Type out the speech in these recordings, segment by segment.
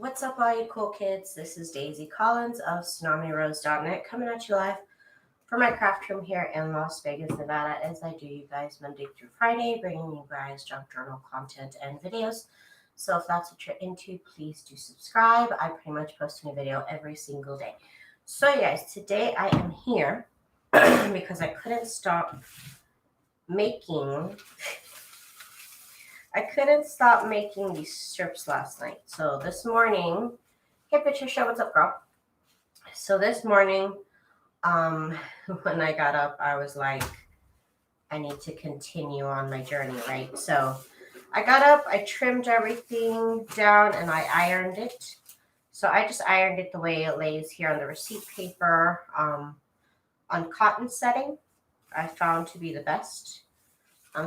What's up, all you cool kids? This is Daisy Collins of TsunamiRose.net coming at you live from my craft room here in Las Vegas, Nevada, as I do you guys Monday through Friday, bringing you guys junk journal content and videos. So if that's what you're into, please do subscribe. I pretty much post a new video every single day. So you guys, today I am here because I couldn't stop making these strips last night. So this morning, hey Patricia, what's up, girl? So this morning, when I got up, I was like, I need to continue on my journey, right? So I got up, I trimmed everything down, and I ironed it. So I just ironed it the way it lays here on the receipt paper, on cotton setting. I found to be the best.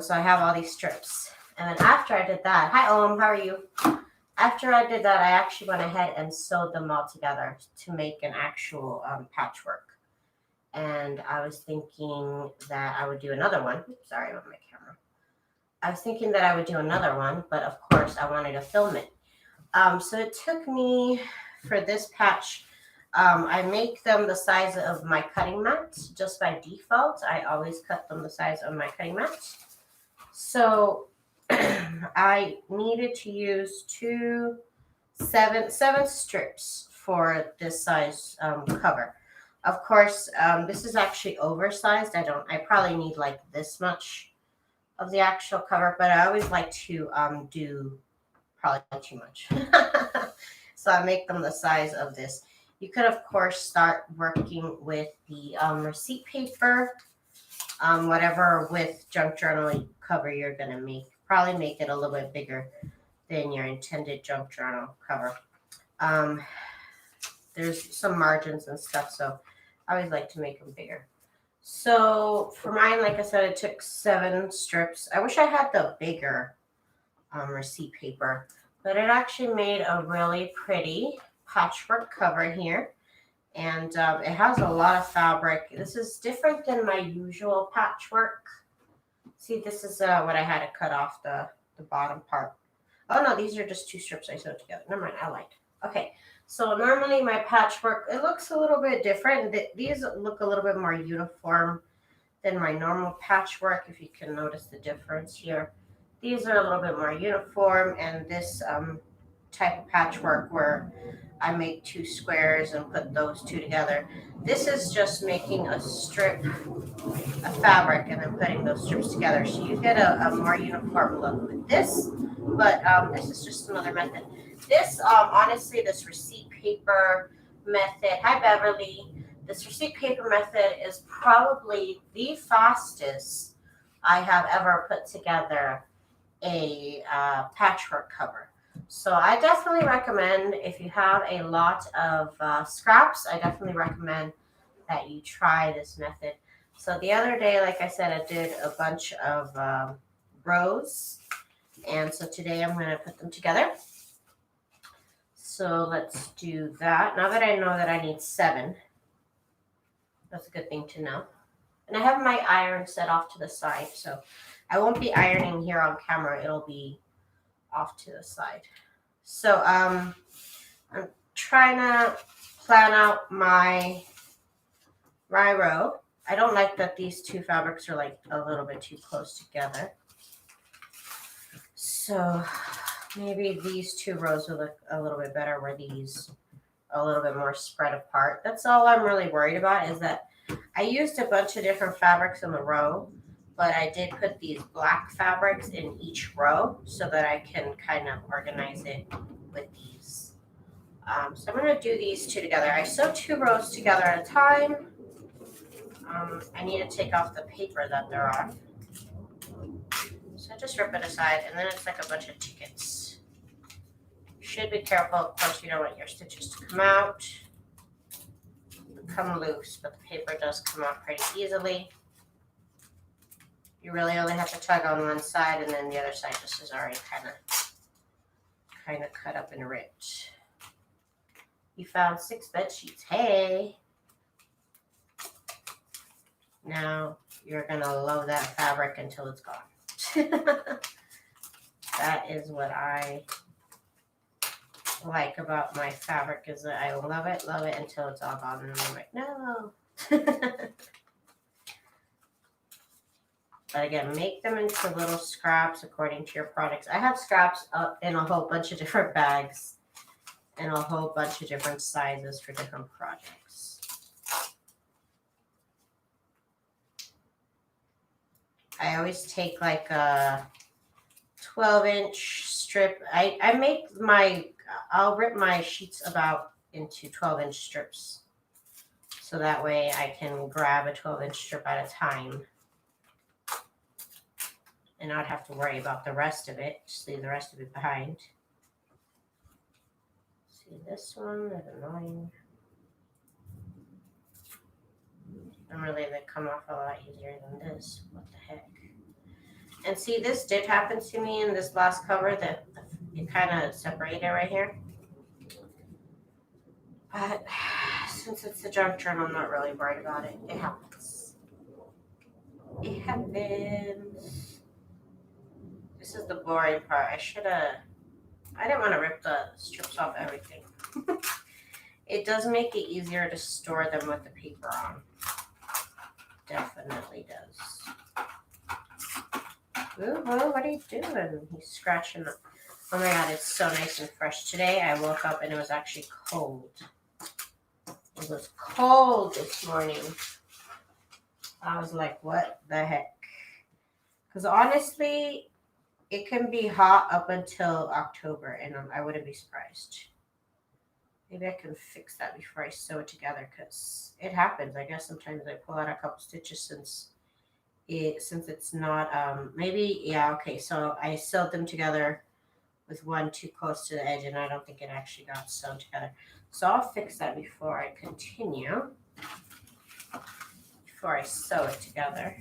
So I have all these strips. And then after I did that, hi Om, how are you? After I did that, I actually went ahead and sewed them all together to make an actual patchwork. And I was thinking that I would do another one. Oops, sorry about my camera. I was thinking that I would do another one, but of course I wanted to film it. So it took me, for this patch, I make them the size of my cutting mat. Just by default, I always cut them the size of my cutting mat. So I needed to use seven strips for this size cover. Of course, this is actually oversized. I probably need like this much of the actual cover, but I always like to do probably too much. So I make them the size of this. You could, of course, start working with the receipt paper, whatever with junk journal cover you're going to make. Probably make it a little bit bigger than your intended junk journal cover. There's some margins and stuff, so I always like to make them bigger. So for mine, like I said, it took 7 strips. I wish I had the bigger receipt paper, but it actually made a really pretty patchwork cover here. And it has a lot of fabric. This is different than my usual patchwork. See, this is what I had to cut off the bottom part. Oh, no, these are just 2 strips I sewed together. Never mind, I lied. Okay, so normally my patchwork, it looks a little bit different. These look a little bit more uniform than my normal patchwork, if you can notice the difference here. These are a little bit more uniform, and this type of patchwork where I make 2 squares and put those 2 together. This is just making a strip of fabric and then putting those strips together. So you get a more uniform look with this, but this is just another method. This, honestly, this receipt paper method, hi Beverly, this receipt paper method is probably the fastest I have ever put together a patchwork cover. So I definitely recommend, if you have a lot of scraps, I definitely recommend that you try this method. So the other day, like I said, I did a bunch of rows. And so today I'm going to put them together. So let's do that. Now that I know that I need 7, that's a good thing to know. And I have my iron set off to the side, so I won't be ironing here on camera. It'll be off to the side. So I'm trying to plan out my row. I don't like that these 2 fabrics are like a little bit too close together. So maybe these 2 rows will look a little bit better where these are a little bit more spread apart. That's all I'm really worried about, is that I used a bunch of different fabrics in the row, but I did put these black fabrics in each row so that I can kind of organize it with these. So I'm going to do these 2 together. I sew 2 rows together at a time. I need to take off the paper that they're on. So I just rip it aside, and then it's like a bunch of tickets. You should be careful. Of course, you don't want your stitches to come out, come loose, but the paper does come out pretty easily. You really only have to tug on one side, and then the other side just is already kind of cut up and ripped. You found 6 bed sheets. Hey! Now you're gonna load that fabric until it's gone. That is what I like about my fabric is that I love it until it's all gone, and I'm like, no. But again, make them into little scraps according to your products. I have scraps up in a whole bunch of different bags and a whole bunch of different sizes for different projects. I always take like a 12-inch strip. I'll rip my sheets about into 12-inch strips. So that way I can grab a 12-inch strip at a time. And not have to worry about the rest of it. Just leave the rest of it behind. See this one, that's annoying. And really they come off a lot easier than this. What the heck? And see, this did happen to me in this last cover that it kind of separated right here. But since it's a junk journal, I'm not really worried about it. It happens. It happens. This is the boring part. I didn't want to rip the strips off everything. It does make it easier to store them with the paper on. Definitely does. Ooh, well, what are you doing? He's scratching up. Oh my god, it's so nice and fresh. Today I woke up and it was actually cold. It was cold this morning. I was like, what the heck? Because honestly, it can be hot up until October and I wouldn't be surprised. Maybe I can fix that before I sew it together because it happens. I guess sometimes I pull out a couple stitches since it's not, maybe, yeah, okay. So I sewed them together with one too close to the edge and I don't think it actually got sewn together. So I'll fix that before I continue, before I sew it together.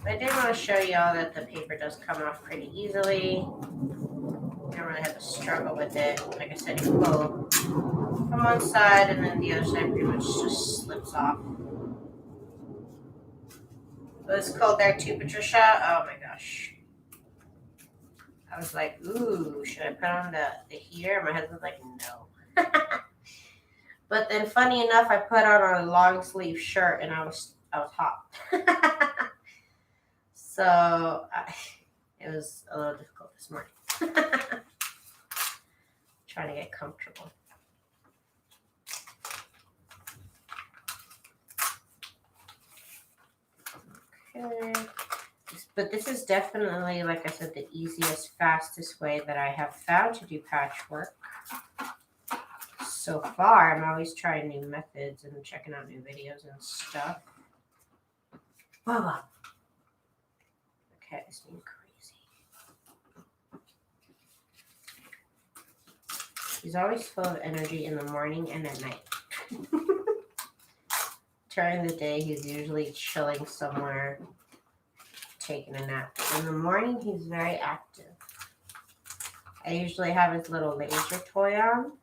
I did want to show y'all that the paper does come off pretty easily. You don't really have to struggle with it. Like I said, you pull from one side and then the other side pretty much just slips off. It was cold there too, Patricia. Oh my gosh. I was like, ooh, should I put on the heater? My husband's like, no. But then funny enough, I put on a long sleeve shirt and I was hot. So it was a little difficult this morning. Trying to get comfortable. Okay. But this is definitely, like I said, the easiest, fastest way that I have found to do patchwork. So far, I'm always trying new methods and checking out new videos and stuff. Whoa. Okay, it's being crazy. He's always full of energy in the morning and at night. During the day, he's usually chilling somewhere, taking a nap. In the morning, he's very active. I usually have his little laser toy on.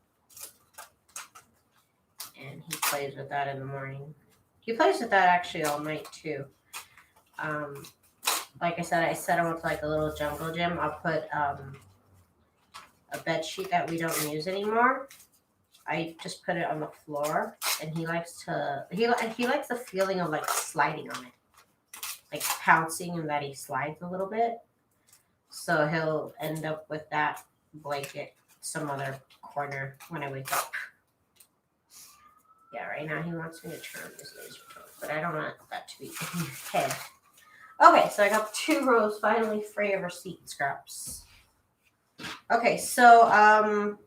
And he plays with that in the morning. He plays with that actually all night too. Like I said, I set him with like a little jungle gym. I'll put a bed sheet that we don't use anymore. I just put it on the floor, and he likes the feeling of like sliding on it, like pouncing, and that he slides a little bit. So he'll end up with that blanket some other corner when I wake up. Yeah, right now he wants me to turn on his laser toy, but I don't want that to be in his head. Okay, so I got 2 rows finally free of receipt scraps. Okay, so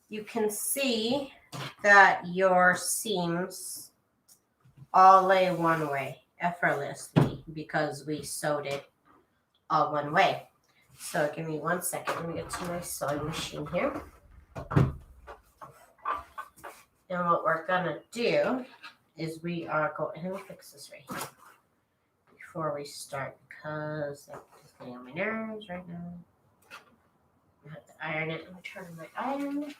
you can see that your seams all lay one way effortlessly because we sewed it all one way. So give me 1 second. Let me get to my sewing machine here. And what we're gonna do is we are going, let me fix this right here before we start because that's getting on my nerves right now. I have to iron it. Let me turn my iron.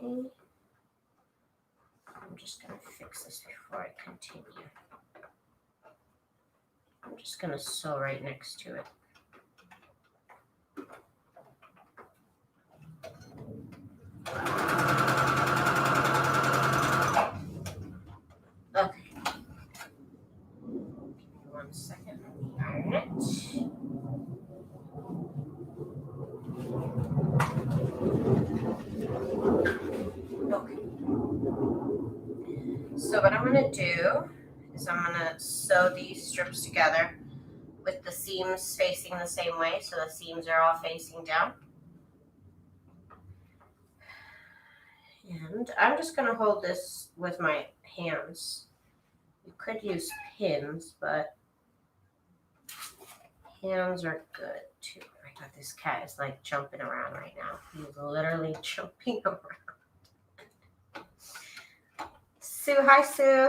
Okay. I'm just gonna fix this before I continue. I'm just going to sew right next to it. Okay. Give me 1 second. Iron it. Okay. So what I'm going to do is I'm going to sew these strips together with the seams facing the same way, so the seams are all facing down. And I'm just going to hold this with my hands. You could use pins, but hands are good too. I got this cat is like jumping around right now. He's literally jumping around. Sue, hi Sue.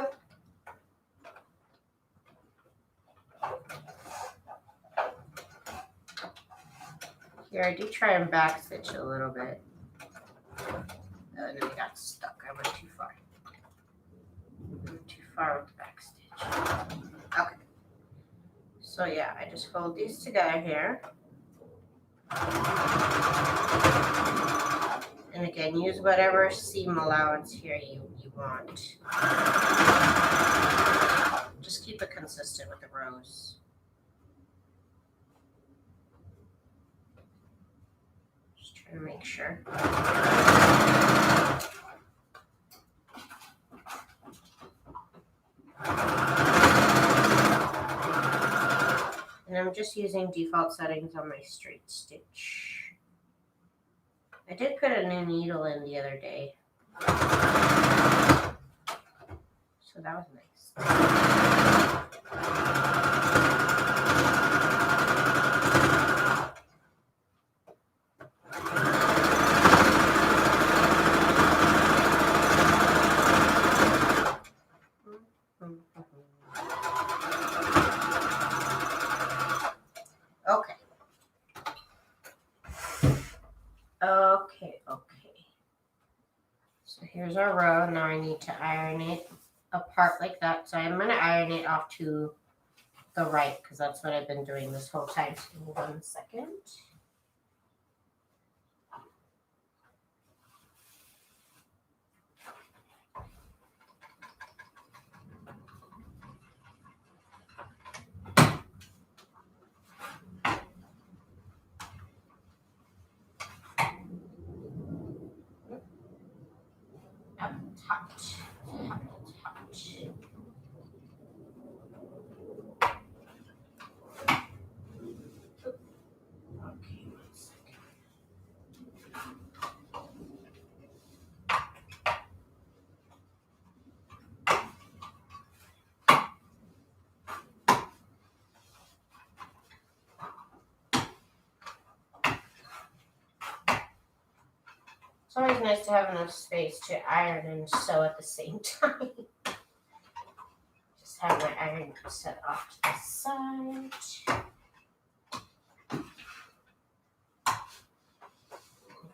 Here, I do try and backstitch a little bit. And then I got stuck. I went too far. I went too far with the backstitch. Okay. So yeah, I just fold these together here. And again, use whatever seam allowance here you want. Just keep it consistent with the rows. Just trying to make sure. And I'm just using default settings on my straight stitch. I did put a new needle in the other day. So that was nice. Okay. So here's our row. Now I need to iron it apart like that. So I'm going to iron it off to the right because that's what I've been doing this whole time. So give me 1 second. It's always nice to have enough space to iron and sew at the same time. Just have my iron set off to the side.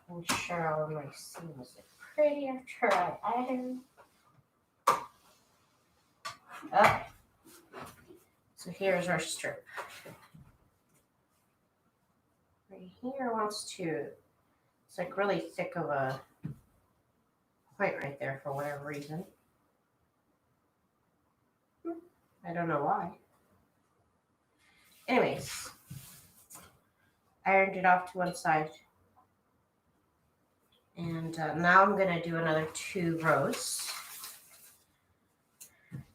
Making sure all of my seams look pretty after I iron. Okay. So here's our strip. Right here wants to, it's like really thick of a point right there for whatever reason. I don't know why. Anyways, ironed it off to one side. And now I'm going to do another 2 rows.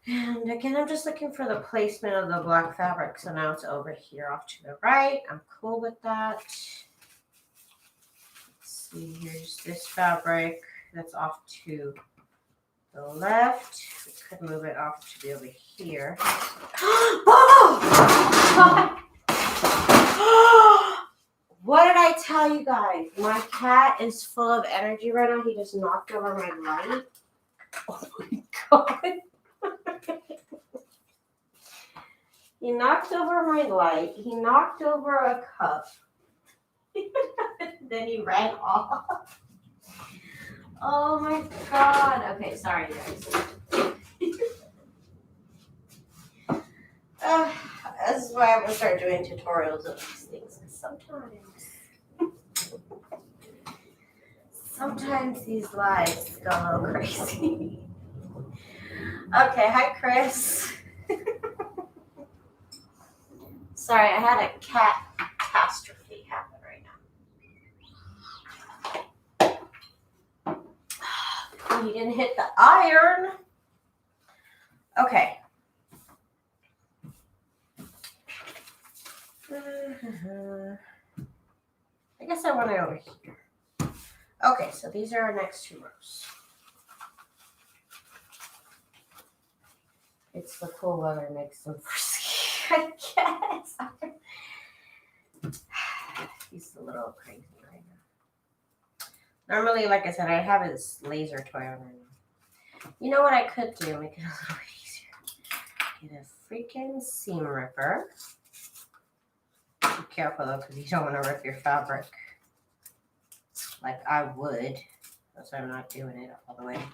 And again, I'm just looking for the placement of the black fabric. So now it's over here off to the right. I'm cool with that. Let's see, here's this fabric that's off to the left. We could move it off to be over here. What did I tell you guys? My cat is full of energy right now. He just knocked over my light. Oh my God. He knocked over my light. He knocked over a cup. Then he ran off. Oh my God. Okay, sorry guys. As This is why I'm gonna start doing tutorials of these things. 'Cause sometimes these lives go a little crazy. Okay, hi Chris. Sorry, I had a cat catastrophe happen right now. You didn't hit the iron. Okay. I guess I want it over here. Okay, so these are our next two rows. It's the cool weather makes them frisky, I guess. He's a little crazy right now. Normally, like I said, I have his laser toy on right now. You know what I could do? Make it a little easier. Get a freaking seam ripper. Be careful though, because you don't want to rip your fabric like I would. That's why I'm not doing it all the way.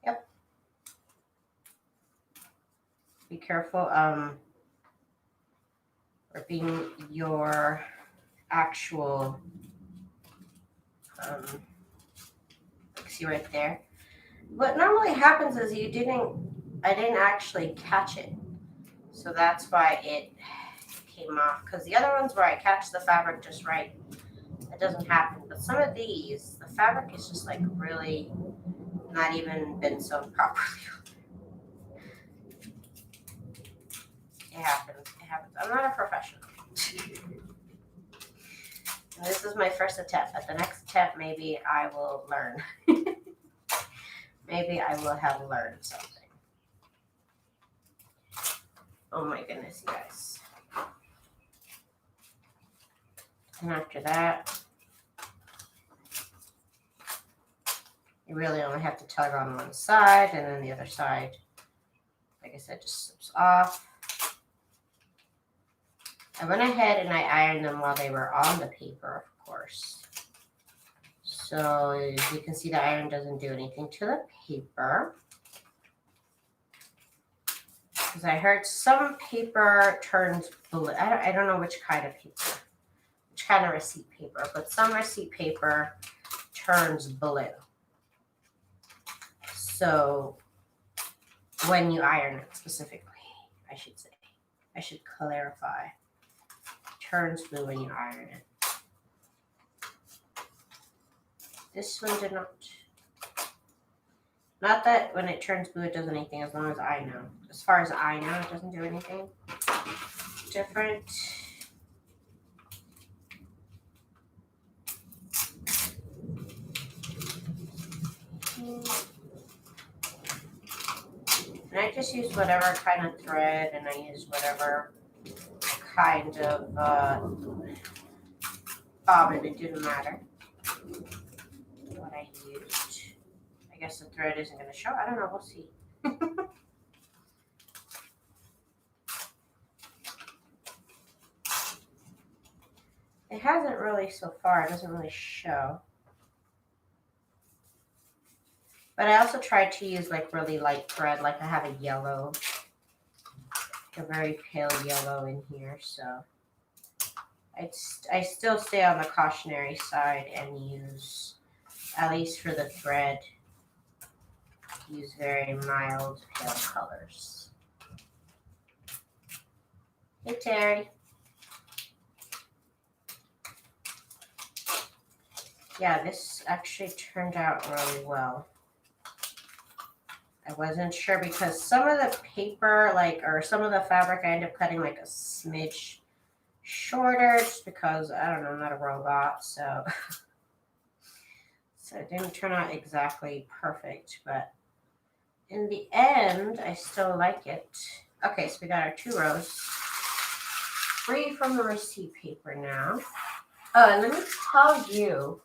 Yep. Be careful ripping your actual see right there. What normally happens is I didn't actually catch it. So that's why it came off. Because the other ones where I catch the fabric just right, it doesn't happen. But some of these, the fabric is just like really not even been sewn properly. It happens. It happens. I'm not a professional. And this is my first attempt. At the next attempt, maybe I will learn. Maybe I will have learned something. Oh my goodness, you guys. And after that, you really only have to tug on one side, and then the other side, like I said, just slips off. I went ahead and I ironed them while they were on the paper, of course. So as you can see, the iron doesn't do anything to the paper. Because I heard some paper turns blue. I don't know which kind of paper, which kind of receipt paper, but some receipt paper turns blue. So when you iron it specifically, I should clarify. Turns blue when you iron it. This one did not. Not that when it turns blue it does anything, as long as I know. As far as I know, it doesn't do anything different. And I just use whatever kind of thread, and I use whatever kind of bobbin. It didn't matter what I used. I guess the thread isn't going to show. I don't know. We'll see. It hasn't really so far. It doesn't really show. But I also tried to use like really light thread. Like I have a yellow, a very pale yellow in here. So I still stay on the cautionary side and use, at least for the thread, use very mild pale colors. Hey Terry. Yeah, this actually turned out really well. I wasn't sure because some of the paper, or some of the fabric, I end up cutting like a smidge shorter just because, I don't know, I'm not a robot, so it didn't turn out exactly perfect, but in the end, I still like it. Okay, so we got our 2 rows free from the receipt paper now. Oh, and let me tell you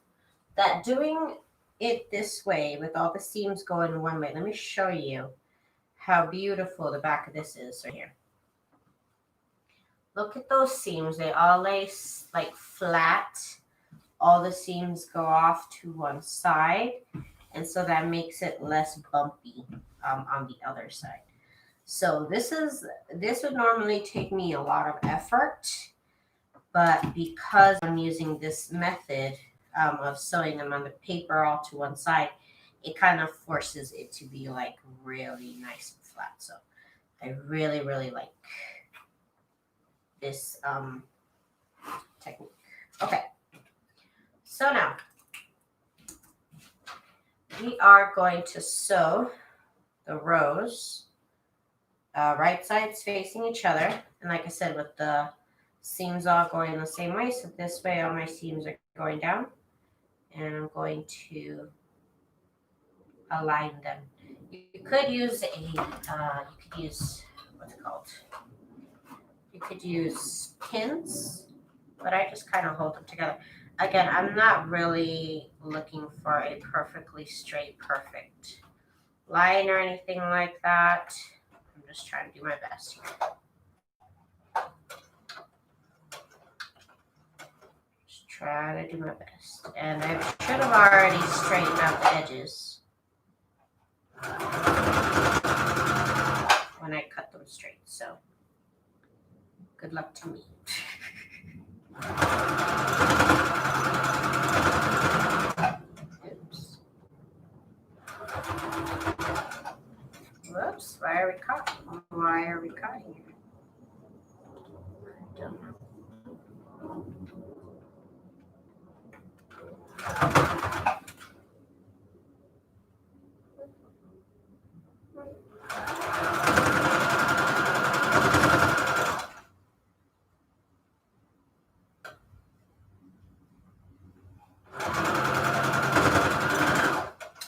that doing it this way with all the seams going one way, let me show you how beautiful the back of this is right here. Look at those seams. They all lay like flat. All the seams go off to one side, and so that makes it less bumpy on the other side. So this would normally take me a lot of effort, but because I'm using this method of sewing them on the paper all to one side, it kind of forces it to be like really nice and flat. So I really, really like this technique. Okay, so now we are going to sew the rows right sides facing each other. And like I said, with the seams all going the same way, so this way all my seams are going down. And I'm going to align them. You could use what's it called? You could use pins, but I just kind of hold them together. Again, I'm not really looking for a perfectly straight, perfect line or anything like that. I'm just trying to do my best here. Just try to do my best. And I should have already straightened out the edges when I cut them straight. So good luck to me. Oops. Whoops. Why are we cutting? Why are we cutting here? I don't know.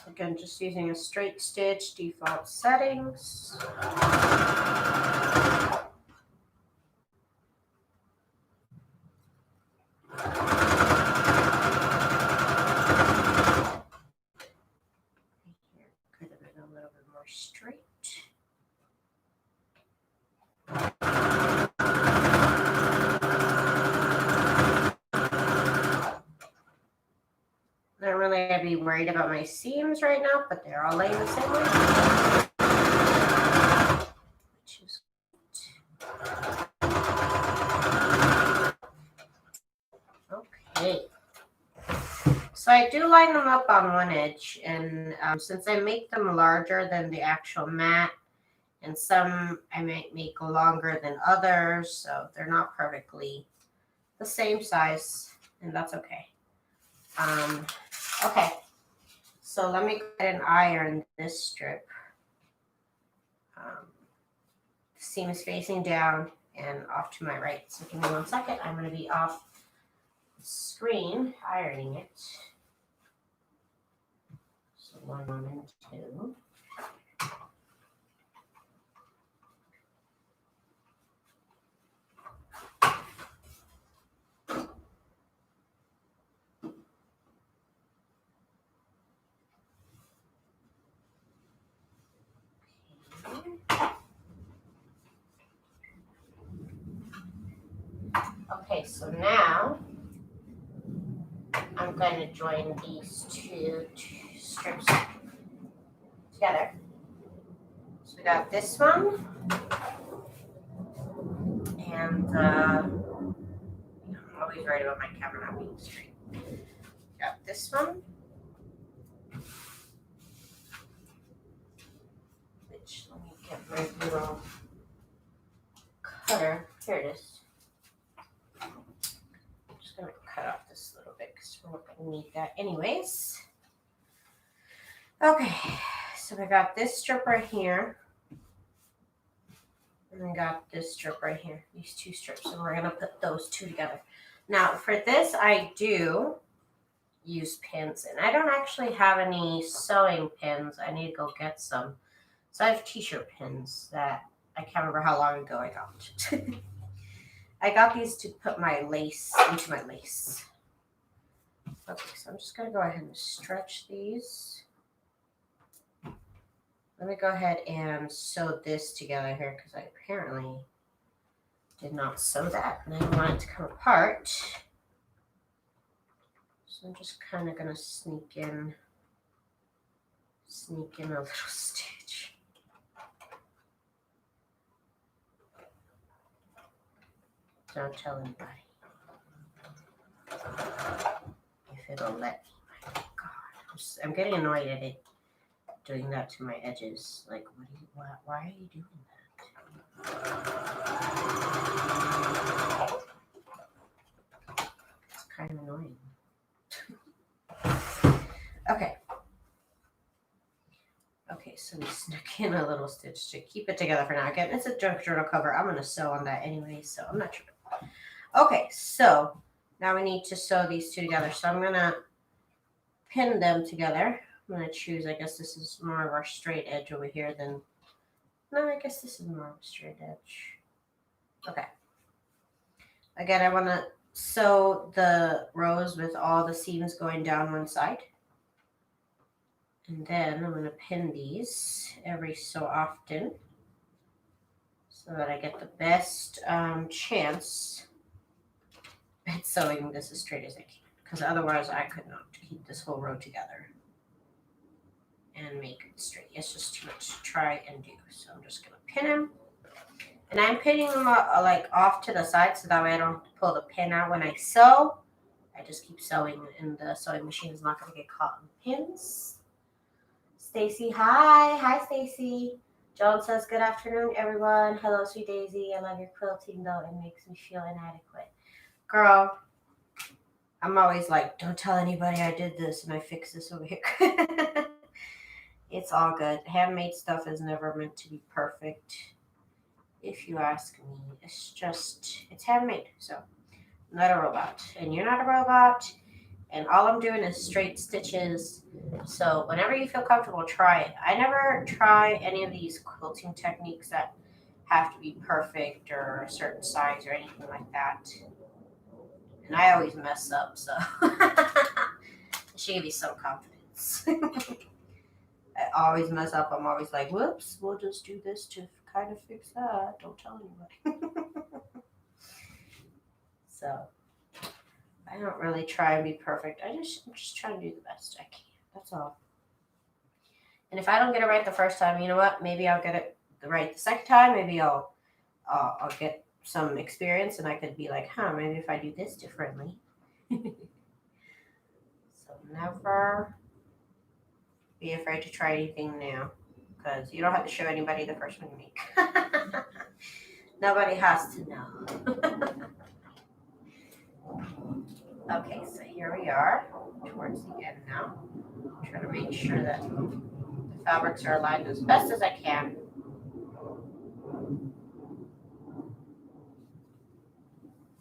Again, just using a straight stitch, default settings. Could have been a little bit more straight. I don't really have to be worried about my seams right now, but they're all laying the same way. Which is okay. So I do line them up on one edge, and since I make them larger than the actual mat, and some I might make longer than others, so they're not perfectly the same size, and that's okay. Okay, so let me go ahead and iron this strip. Seam is facing down and off to my right. So give me 1 second. I'm going to be off screen ironing it. So 1 and 2. Okay, so now I'm going to join these two strips together. So we got this one, and I'm always worried about my camera not being straight. Got this one, which let me get my little cutter. Here it is. I'm just going to cut off this little bit because we're not going to need that anyways. Okay, so we got this strip right here. And we got this strip right here, these two strips. And we're going to put those two together. Now, for this, I do use pins. And I don't actually have any sewing pins. I need to go get some. So I have t-shirt pins that I can't remember how long ago I got. I got these to put my lace into my lace. Okay, so I'm just going to go ahead and stretch these. Let me go ahead and sew this together here because I apparently did not sew that and I want it to come apart. So I'm just kind of going to sneak in a little stitch. don't tell anybody. If it'll let me. My God, I'm getting annoyed at it doing that to my edges. Like, why are you doing that? It's kind of annoying. Okay. Okay, so we snuck in a little stitch to keep it together for now. Again, it's a junk journal cover. I'm going to sew on that anyway, so I'm not sure. Okay, so now we need to sew these two together. So I'm going to pin them together. I'm going to choose, I guess this is more of our straight edge over here than, no, I guess this is more of a straight edge. Okay. Again, I want to sew the rows with all the seams going down one side. And then I'm going to pin these every so often so that I get the best chance at sewing this as straight as I can. Because otherwise I could not keep this whole row together and make it straight. It's just too much to try and do. So I'm just going to pin them. And I'm pinning them like off to the side so that way I don't have to pull the pin out when I sew. I just keep sewing and the sewing machine is not going to get caught in pins. Stacy, hi. Hi, Stacy. Joan says, good afternoon, everyone. Hello, sweet Daisy. I love your quilting, though. It makes me feel inadequate. Girl, I'm always like, don't tell anybody I did this and I fixed this over here. It's all good. Handmade stuff is never meant to be perfect, if you ask me. It's just, it's handmade. So, I'm not a robot. And you're not a robot. And all I'm doing is straight stitches. So whenever you feel comfortable, try it. I never try any of these quilting techniques that have to be perfect or a certain size or anything like that. And I always mess up, so it should give you some confidence. I always mess up. I'm always like, whoops, we'll just do this to kind of fix that. Don't tell anybody. So I don't really try and be perfect. I'm just trying to do the best I can. That's all. And if I don't get it right the first time, you know what? Maybe I'll get it right the second time. Maybe I'll get some experience and I could be like, maybe if I do this differently. So never be afraid to try anything new because you don't have to show anybody the first one you make. Nobody has to know. Okay, so here we are towards the end now. I'm trying to make sure that the fabrics are aligned as best as I can.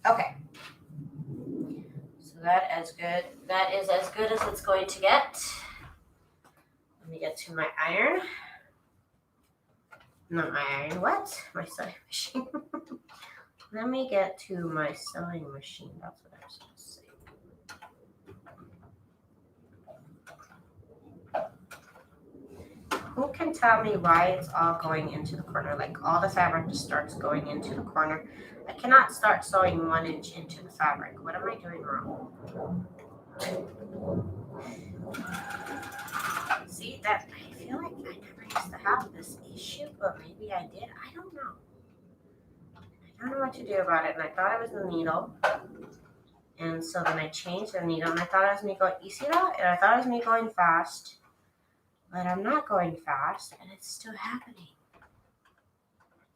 Okay. So that is as good as it's going to get. Let me get to my iron. Not my iron, what? My sewing machine. Let me get to my sewing machine. That's what I was supposed to say. Who can tell me why it's all going into the corner? Like all the fabric just starts going into the corner. I cannot start sewing 1 inch into the fabric. What am I doing wrong? See, that I feel like I never used to have this issue, but maybe I did. I don't know. I don't know what to do about it. And I thought it was the needle. And so then I changed the needle and I thought it was me going, you see that? And I thought it was me going fast. But I'm not going fast and it's still happening.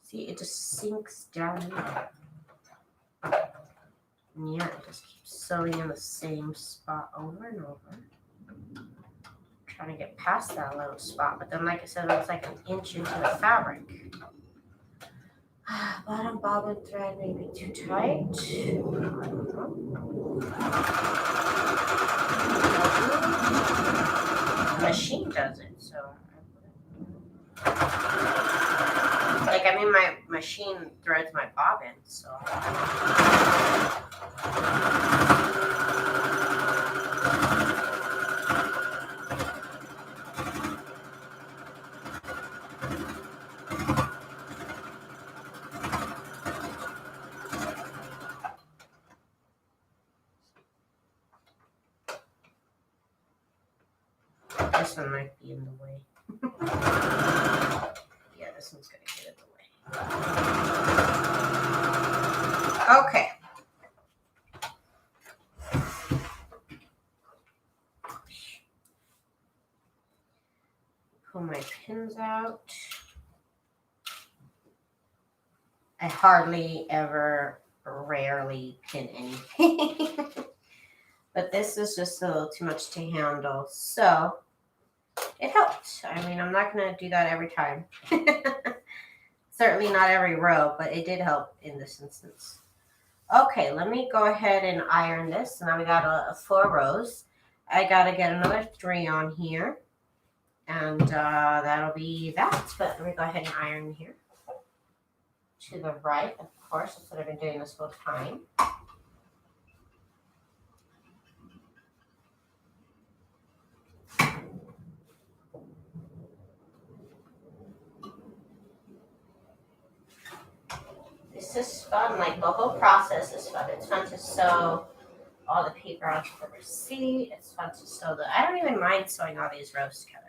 See, it just sinks down in there. And yeah, it just keeps sewing in the same spot over and over. Trying to get past that little spot, but then like I said, it's like an inch into the fabric. Bottom bobbin thread may be too tight. The machine does it, so like I mean my machine threads my bobbin, so this one might be in the way. Yeah, this one's gonna get in the way. Okay. pull my pins out. I hardly ever, rarely pin anything. But this is just a little too much to handle. So it helped. I mean, I'm not going to do that every time. Certainly not every row, but it did help in this instance. Okay, let me go ahead and iron this. Now we got a 4 rows. I got to get another 3 on here. And that'll be that. But let me go ahead and iron here. To the right, of course. That's what I've been doing this whole time. This is fun. Like, the whole process is fun. It's fun to sew all the paper onto the receipt. It's fun to sew I don't even mind sewing all these rows together.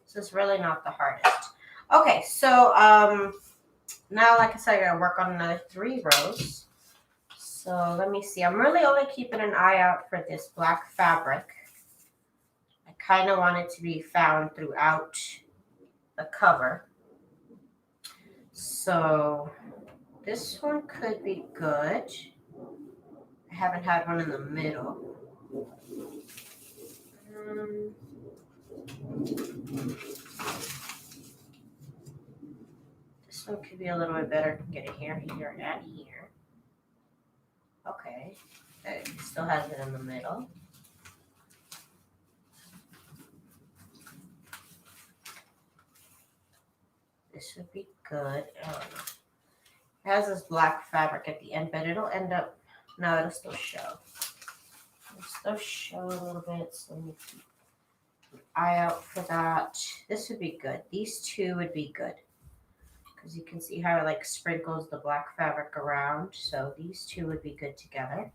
This is really not the hardest. Okay, so now, like I said, I gotta work on another 3 rows. So let me see. I'm really only keeping an eye out for this black fabric. I kind of want it to be found throughout the cover. So this one could be good. I haven't had one in the middle. This one could be a little bit better. Get it here, here, and here. Okay. It still has it in the middle. This would be good. I don't know. It has this black fabric at the end, but it'll end up, no, it'll still show. It'll still show a little bit, so let me keep an eye out for that. This would be good. These 2 would be good. Because you can see how it like sprinkles the black fabric around. So these 2 would be good together.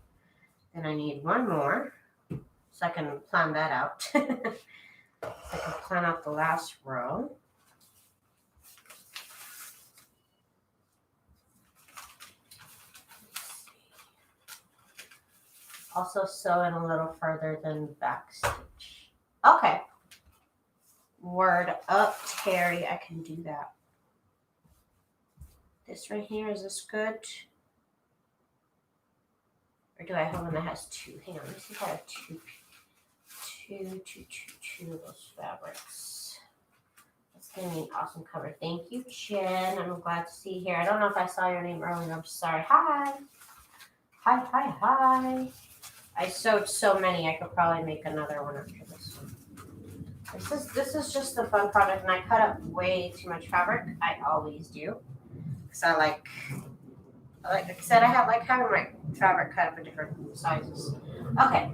Then I need 1 more. So I can plan that out. So I can plan out the last row. Also sew in a little further than back stitch. Okay. Word up, Terry. I can do that. This right here, is this good? Or do I have one that has 2? Hang on, let me see if I have two of those fabrics. That's gonna be an awesome cover. Thank you, Jen. I'm glad to see you here. I don't know if I saw your name earlier. I'm sorry. Hi. Hi. I sewed so many, I could probably make another one after this one. This is just a fun project, and I cut up way too much fabric. I always do. Because I like I said, I have like having my fabric cut up in different sizes. Okay.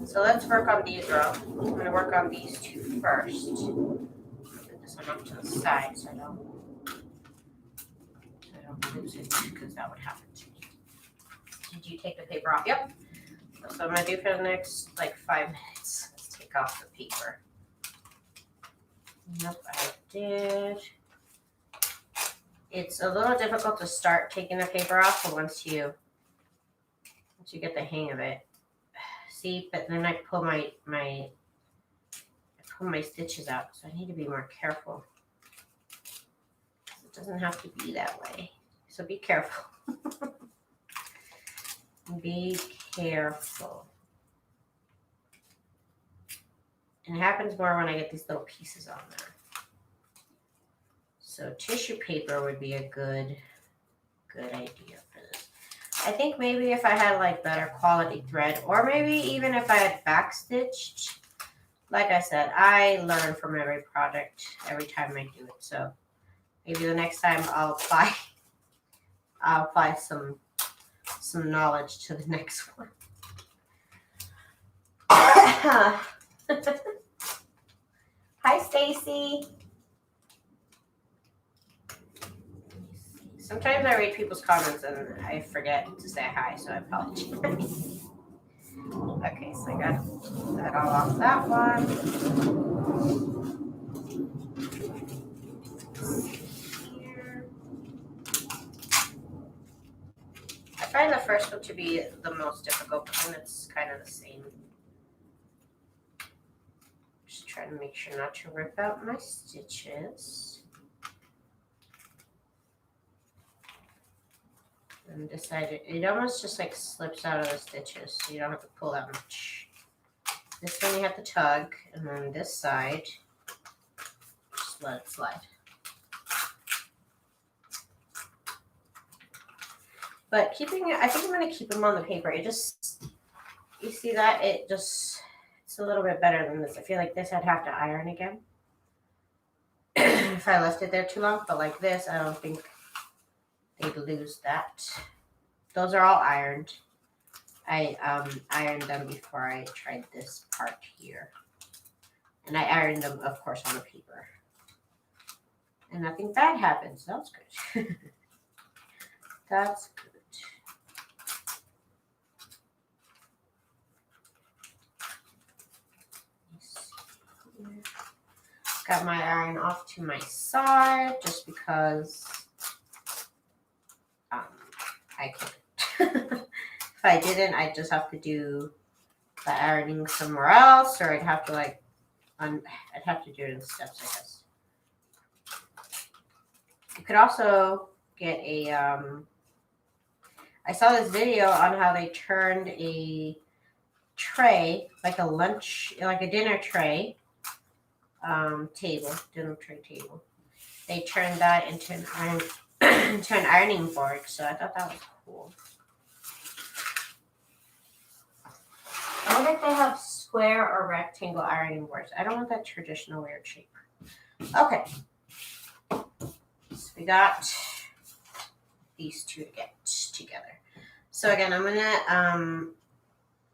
So let's work on these rows. I'm going to work on these 2 first. Put this one up to the side so I don't lose it, because that would happen to me. Did you take the paper off? Yep. That's what I'm going to do for the next like 5 minutes. Let's take off the paper. Yep, I did. It's a little difficult to start taking the paper off, but once you get the hang of it. See, but then I pull my stitches out, so I need to be more careful. It doesn't have to be that way. So be careful. Be careful. And it happens more when I get these little pieces on there. So tissue paper would be a good idea for this. I think maybe if I had like better quality thread, or maybe even if I had backstitched. Like I said, I learn from every project every time I do it. So maybe the next time I'll apply some knowledge to the next one. Hi, Stacy. Sometimes I read people's comments and I forget to say hi, so I apologize. Okay, so I got that all off that one. Here. I find the first one to be the most difficult, but then it's kind of the same. Just trying to make sure not to rip out my stitches. And decided it almost just like slips out of the stitches, so you don't have to pull that much. This one you have to tug, and then this side, just let it slide. But keeping it, I think I'm going to keep them on the paper. It just, you see that? It's a little bit better than this. I feel like this I'd have to iron again if I left it there too long. But like this, I don't think they'd lose that. Those are all ironed. I ironed them before I tried this part here. And I ironed them, of course, on the paper. And nothing bad happens. That's good. That's good. Got my iron off to my side just because I can't. If I didn't, I'd just have to do the ironing somewhere else, or I'd have to like, I'd have to do it in steps, I guess. You could also get a, I saw this video on how they turned a tray, like a lunch, like a dinner tray, dinner tray table. They turned that into an ironing board, so I thought that was cool. I wonder if they have square or rectangle ironing boards. I don't want that traditional weird shape. Okay. So we got these two to get together. So again, I'm going to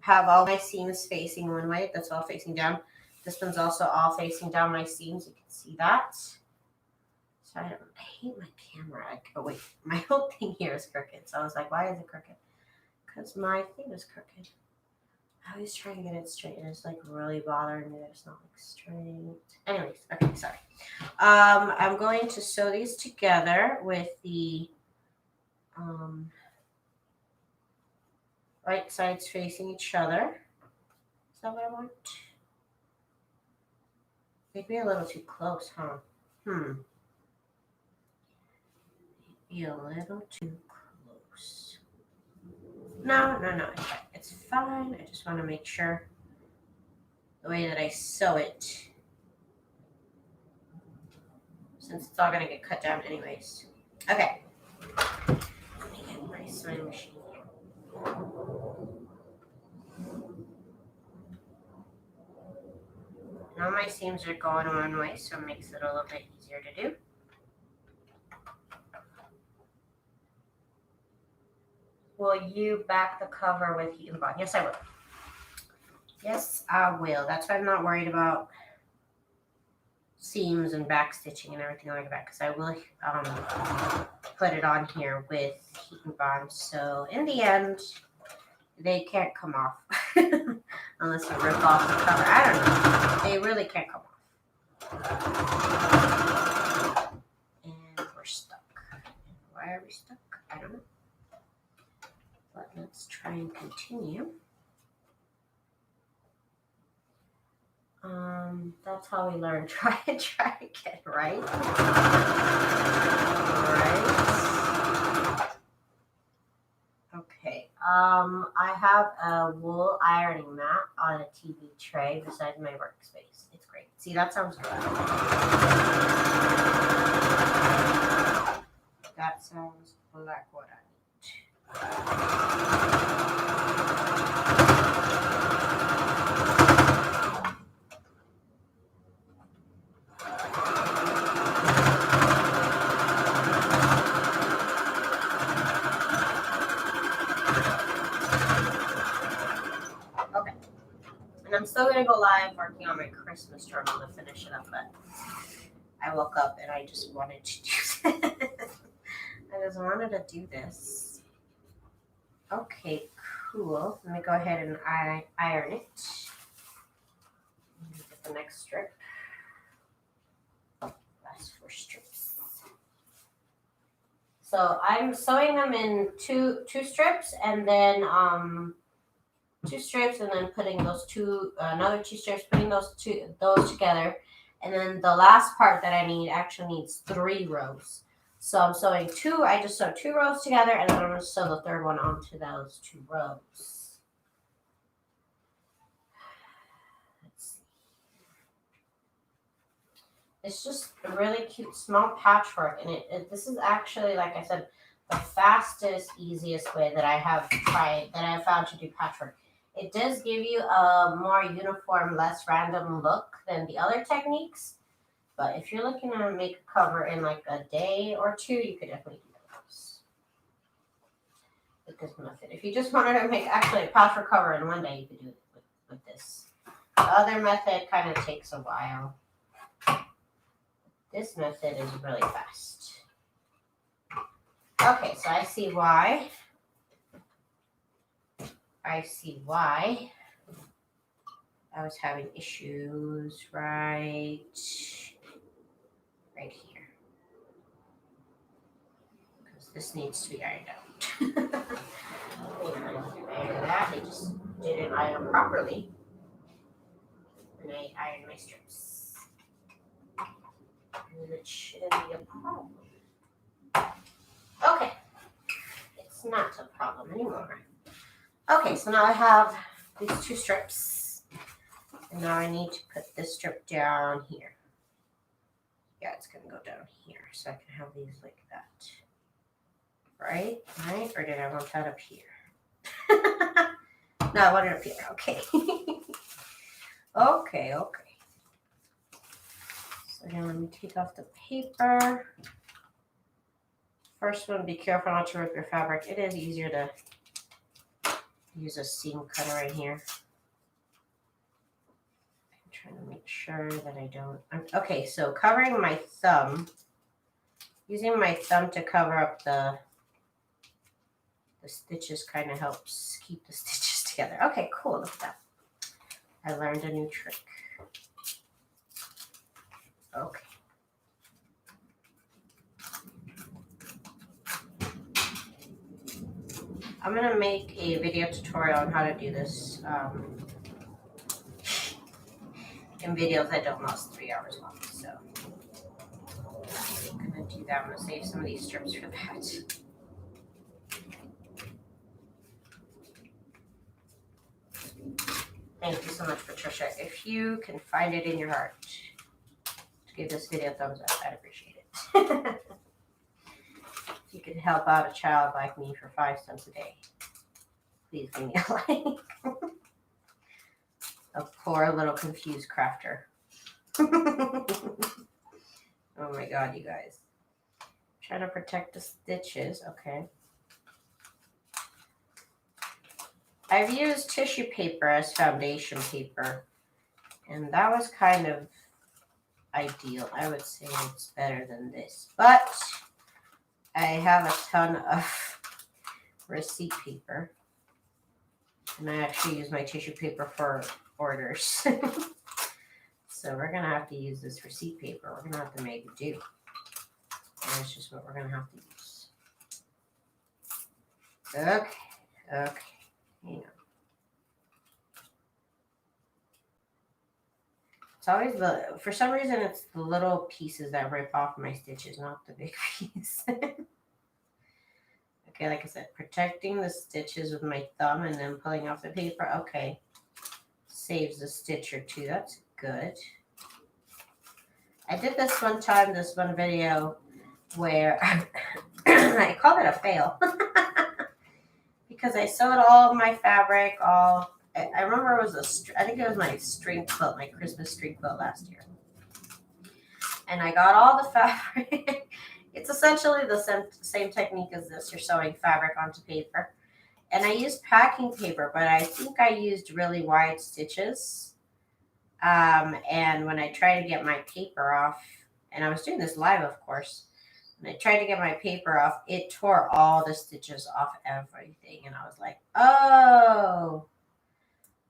have all my seams facing one way. That's all facing down. This one's also all facing down my seams. You can see that. So I hate my camera. Oh wait, my whole thing here is crooked. So I was like, why is it crooked? Because my thing is crooked. I always try and get it straight, and it's like really bothering me that it's not like straight. Anyways, okay, sorry. I'm going to sew these together with the right sides facing each other. Is that what I want? Maybe a little too close, huh? Maybe a little too close. No, it's fine. I just want to make sure the way that I sew it, since it's all going to get cut down anyways. Okay. Let me get my sewing machine here. Now my seams are going one way, so it makes it a little bit easier to do. Will you back the cover with heat and bond? Yes, I will. Yes, I will. That's why I'm not worried about seams and back stitching and everything like that, because I will put it on here with heat and bond. So in the end, they can't come off unless you rip off the cover. I don't know. They really can't come off. And we're stuck. Why are we stuck? I don't know. But let's try and continue. That's how we learn. Try to get it right. Right. Okay. I have a wool ironing mat on a TV tray beside my workspace. It's great. See, that sounds good. That sounds like what I I'm still going to go live working on my Christmas journal to finish it up, but I woke up and I just wanted to do this. I just wanted to do this. Okay, cool. Let me go ahead and iron it. Get the next strip. Last 4 strips. So I'm sewing them in two strips, and then two strips, and then putting those two, another two strips, putting those together. And then the last part that I need actually needs 3 rows. So I'm sewing two, I just sewed 2 rows together, and then I'm going to sew the third one onto those 2 rows. Let's see. It's just a really cute small patchwork, and this is actually, like I said, the fastest, easiest way that I have tried, that I have found to do patchwork. It does give you a more uniform, less random look than the other techniques. But if you're looking to make a cover in like a day or 2, you could definitely do those with this method. If you just wanted to make actually a patchwork cover in one day, you could do it with this. The other method kind of takes a while. This method is really fast. Okay, so I see why. I was having issues right here. Because this needs to be ironed out. They just didn't iron properly. And I ironed my strips. And it shouldn't be a problem. Okay. It's not a problem anymore. Okay, so now I have these 2 strips. And now I need to put this strip down here. Yeah, it's going to go down here. So I can have these like that. Right? Or did I want that up here? No, I want it up here. Okay. Okay. So now let me take off the paper. First one, be careful not to rip your fabric. It is easier to use a seam cutter right here. I'm trying to make sure that I don't. Okay, so covering my thumb, using my thumb to cover up the stitches kind of helps keep the stitches together. Okay, cool. Look at that. I learned a new trick. Okay. I'm going to make a video tutorial on how to do this in videos that don't last 3 hours long. So I'm going to do that. I'm going to save some of these strips for that. Thank you so much, Patricia. If you can find it in your heart to give this video a thumbs up, I'd appreciate it. If you could help out a child like me for 5 cents a day, please give me a like. A poor little confused crafter. Oh my God, you guys. Trying to protect the stitches. Okay. I've used tissue paper as foundation paper, and that was kind of ideal. I would say it's better than this, but I have a ton of receipt paper, and I actually use my tissue paper for orders. So we're gonna have to use this receipt paper. We're gonna have to make do. And that's just what we're gonna have to use. Okay. Hang on. It's always for some reason, it's the little pieces that rip off my stitches, not the big piece. Okay, like I said, protecting the stitches with my thumb and then pulling off the paper. Okay. Saves a stitch or 2. That's good. I did this one time, this one video, where I called it a fail. Because I sewed all my fabric, I remember it was I think it was my string quilt, my Christmas string quilt last year. And I got all the fabric. It's essentially the same technique as this. You're sewing fabric onto paper. And I used packing paper, but I think I used really wide stitches. And when I tried to get my paper off, and I was doing this live, of course, and I tried to get my paper off, it tore all the stitches off everything. And I was like, oh,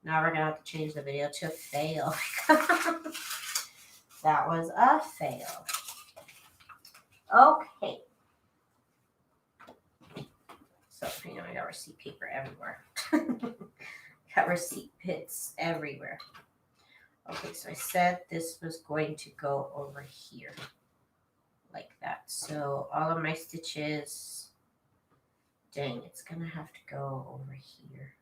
now we're going to have to change the video to fail. That was a fail. Okay. So, I got receipt paper everywhere. Got receipt pits everywhere. Okay, so I said this was going to go over here like that. So all of my stitches, dang, it's gonna have to go over here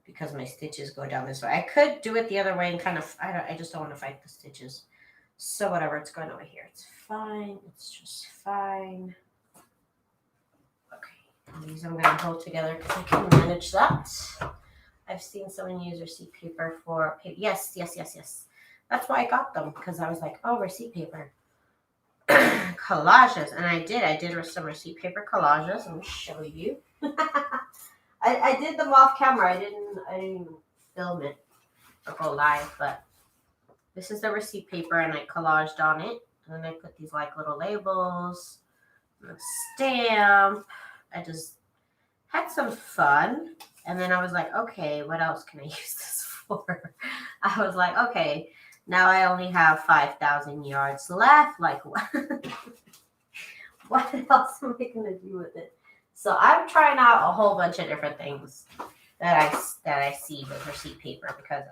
because my stitches go down this way. I could do it the other way and kind of, I just don't want to fight the stitches. So whatever, it's going over here. It's fine. It's just fine. Okay, and these I'm going to hold together because I can manage that. I've seen someone use receipt paper for paper. Yes. That's why I got them, because I was like, oh, receipt paper. Collages. And I did some receipt paper collages. Let me show you. I did them off camera. I didn't film it or go live, but this is the receipt paper and I collaged on it. And then I put these like little labels, and a stamp. I just had some fun. And then I was like, okay, what else can I use this for? I was like, okay, now I only have 5,000 yards left. Like, what else am I going to do with it? So I'm trying out a whole bunch of different things that I see with receipt paper, because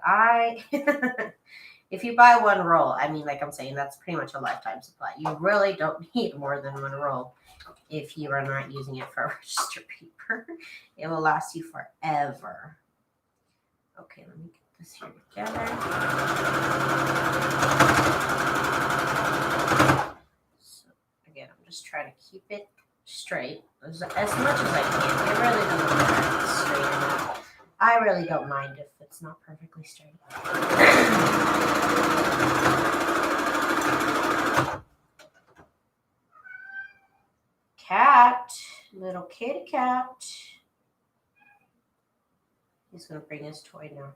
if you buy one roll, I mean, like I'm saying, that's pretty much a lifetime supply. You really don't need more than one roll if you are not using it for register paper. It will last you forever. Okay, let me get this here together. So again, I'm just trying to keep it straight as much as I can. It really doesn't matter if it's straight or not. I really don't mind if it's not perfectly straight. Cat, little kitty cat. He's gonna bring his toy now.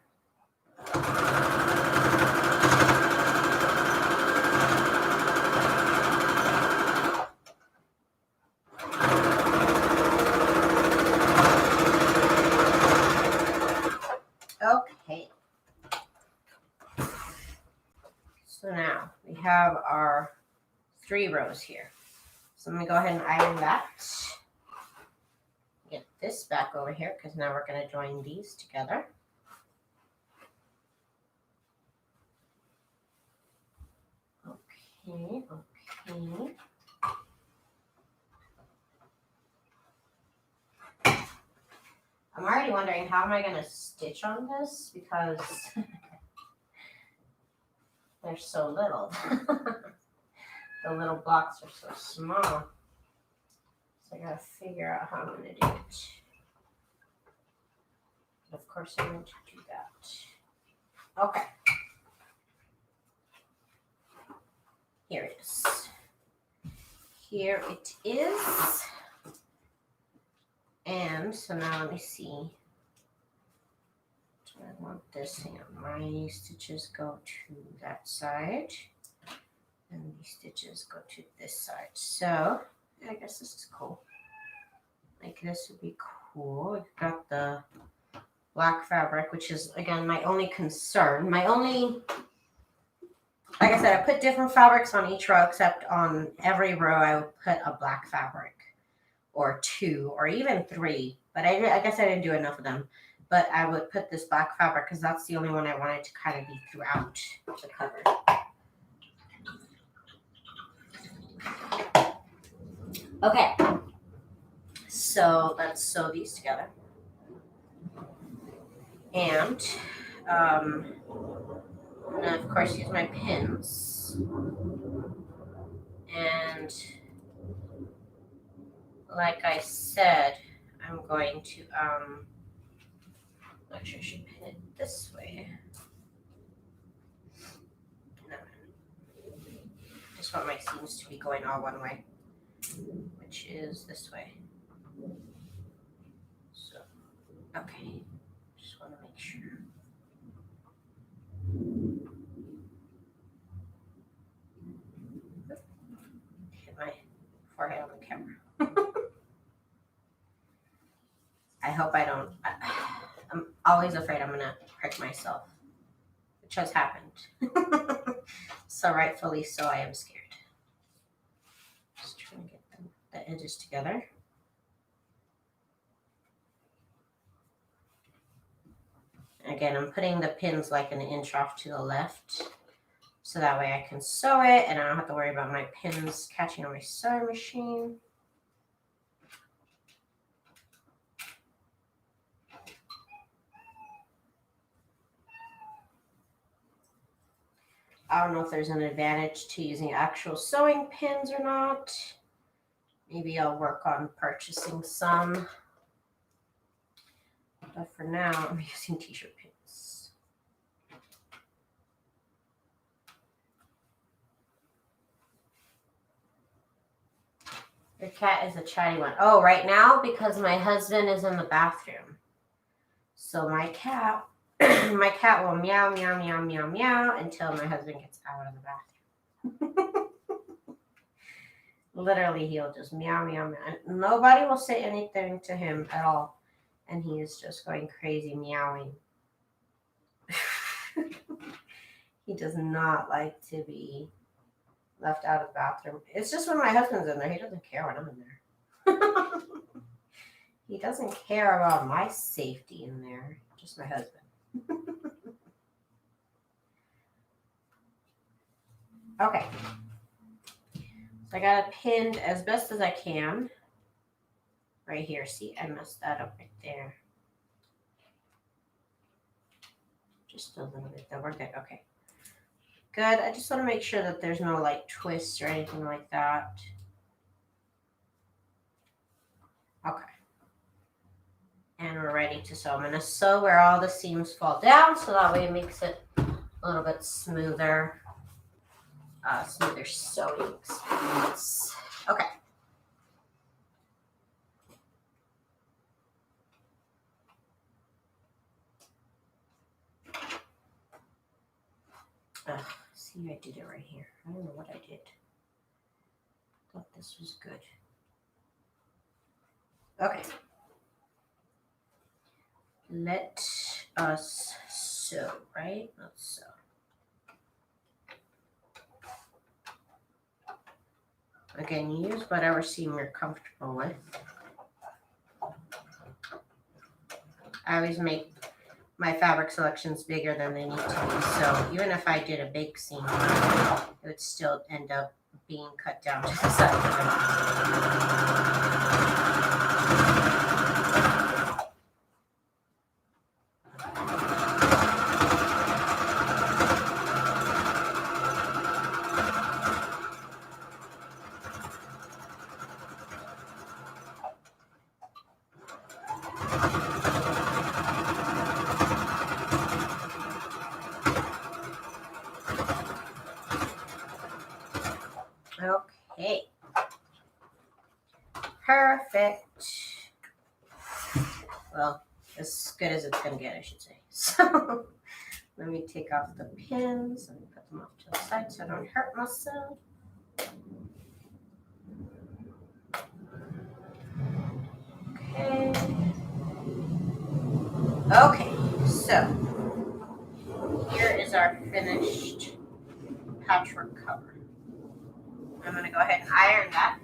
Okay. So now we have our 3 rows here. So I'm going to go ahead and iron that. Get this back over here because now we're going to join these together. Okay. I'm already wondering, how am I going to stitch on this, because they're so little. The little blocks are so small. So I gotta figure out how I'm gonna do it. But of course I need to do that. Okay. Here it is. Here it is. And so now let me see. So I want this, hang on, my stitches go to that side. And these stitches go to this side. So I guess this is cool. Like, this would be cool. We've got the black fabric, which is, again, my only concern. Like I said, I put different fabrics on each row, except on every row I would put a black fabric, or 2, or even 3. But I guess I didn't do enough of them. But I would put this black fabric because that's the only one I wanted to kind of be throughout the cover. Okay, so let's sew these together. And of course use my pins. And like I said, I'm going to actually I should pin it this way. No, I just want my seams to be going all one way, which is this way. So, okay, just want to make sure. Hit my forehead on the camera. I hope I don't. I'm always afraid I'm gonna prick myself, which has happened. So rightfully so, I am scared. Just trying to get the edges together. again, I'm putting the pins like an inch off to the left. So that way I can sew it and I don't have to worry about my pins catching on my sewing machine. I don't know if there's an advantage to using actual sewing pins or not. Maybe I'll work on purchasing some. But for now, I'm using t-shirt pins. Your cat is a chatty one. Oh, right now, because my husband is in the bathroom. So my cat will meow, meow, meow, meow, meow until my husband gets out of the bathroom. Literally, he'll just meow, meow, meow. And nobody will say anything to him at all. And he is just going crazy meowing. He does not like to be left out of the bathroom. It's just when my husband's in there. He doesn't care when I'm in there. He doesn't care about my safety in there. Just my husband. Okay. So I got it pinned as best as I can. Right here. See, I messed that up right there. Just a little bit though. We're good. Okay. Good. I just want to make sure that there's no like twists or anything like that. Okay. And we're ready to sew. I'm going to sew where all the seams fall down so that way it makes it a little bit smoother. Smoother sewing experience. Okay. See, I did it right here. I don't know what I did. Thought this was good. Okay. Let us sew, right? Let's sew. Again, use whatever seam you're comfortable with. I always make my fabric selections bigger than they need to be. So even if I did a big seam, it would still end up being cut down to the size. Okay. Perfect. Well, as good as it's going to get, I should say. So let me take off the pins and put them off to the side so I don't hurt myself. Okay. Okay, so here is our finished patchwork cover. I'm going to go ahead and iron that.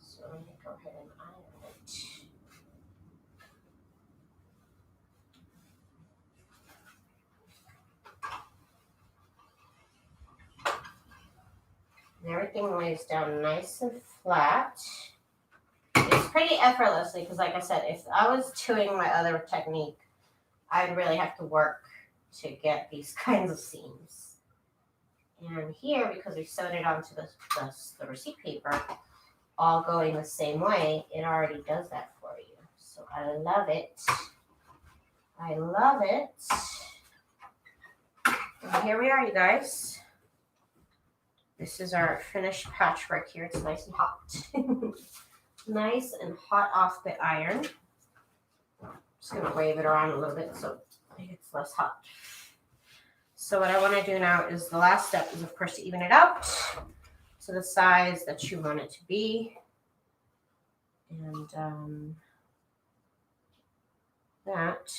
So let me go ahead and iron it. And everything lays down nice and flat. It's pretty effortlessly because, like I said, if I was doing my other technique, I'd really have to work to get these kinds of seams. And here, because we sewed it onto the receipt paper, all going the same way, it already does that for you. So I love it. I love it. And here we are, you guys. This is our finished patchwork here. It's nice and hot. Nice and hot off the iron. Just going to wave it around a little bit so it's less hot. So what I want to do now is the last step is, of course, to even it out to the size that you want it to be. And that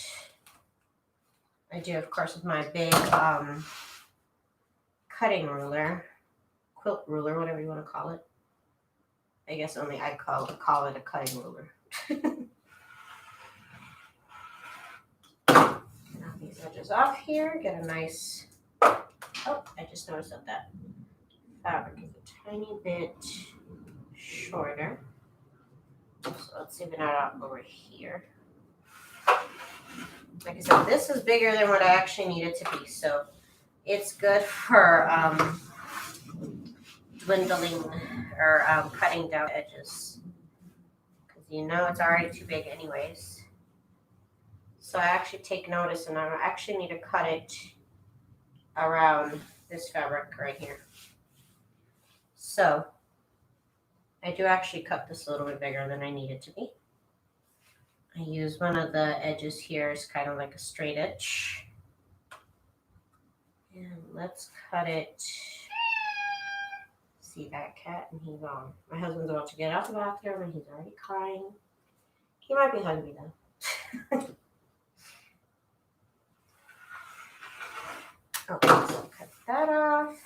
I do, of course, with my big cutting ruler, quilt ruler, whatever you want to call it. I guess only I call it a cutting ruler. edges off here. Get a nice, oh, I just noticed that fabric is a tiny bit shorter. So let's even that out over here. Like I said, this is bigger than what I actually need it to be. So it's good for dwindling or cutting down edges. Because you know it's already too big anyways. So I actually take notice and I actually need to cut it around this fabric right here. So I do actually cut this a little bit bigger than I need it to be. I use one of the edges here as kind of like a straight edge. And let's cut it. See that cat? And he's on. My husband's about to get out the bathroom and he's already crying. He might be hungry though. Okay, so cut that off.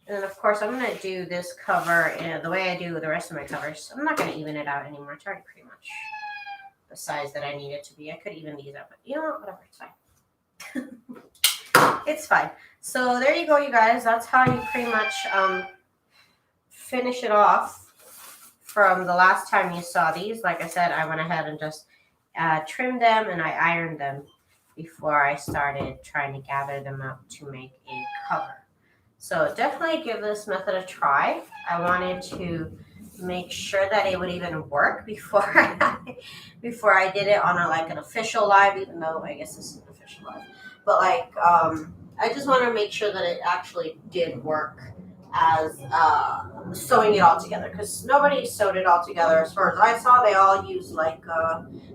And then, of course, I'm going to do this cover the way I do the rest of my covers. I'm not going to even it out anymore. It's already pretty much the size that I need it to be. I could even these up, but you know what? Whatever. It's fine. It's fine. So there you go, you guys. That's how you pretty much finish it off from the last time you saw these. Like I said, I went ahead and just trimmed them and I ironed them before I started trying to gather them up to make a cover. So definitely give this method a try. I wanted to make sure that it would even work before I did it on an official live, even though I guess this is an official live. But I just want to make sure that it actually did work as sewing it all together, because nobody sewed it all together as far as I saw. They all use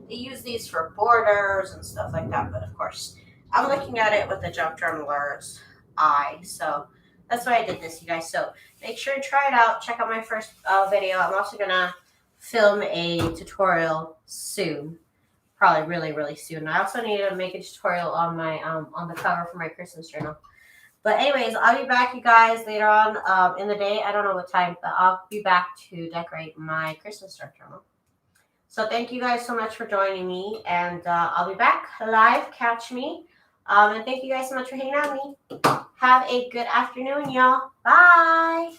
they use these for borders and stuff like that. But of course, I'm looking at it with the jump journaler's eye, so that's why I did this, you guys. So make sure to try it out. Check out my first video. I'm also gonna film a tutorial soon, probably really soon. I also need to make a tutorial on my on the cover for my Christmas journal. But anyways, I'll be back, you guys, later on in the day. I don't know what time, but I'll be back to decorate my Christmas journal. So thank you guys so much for joining me, and I'll be back live. Catch me. And thank you guys so much for hanging out with me. Have a good afternoon, y'all. Bye.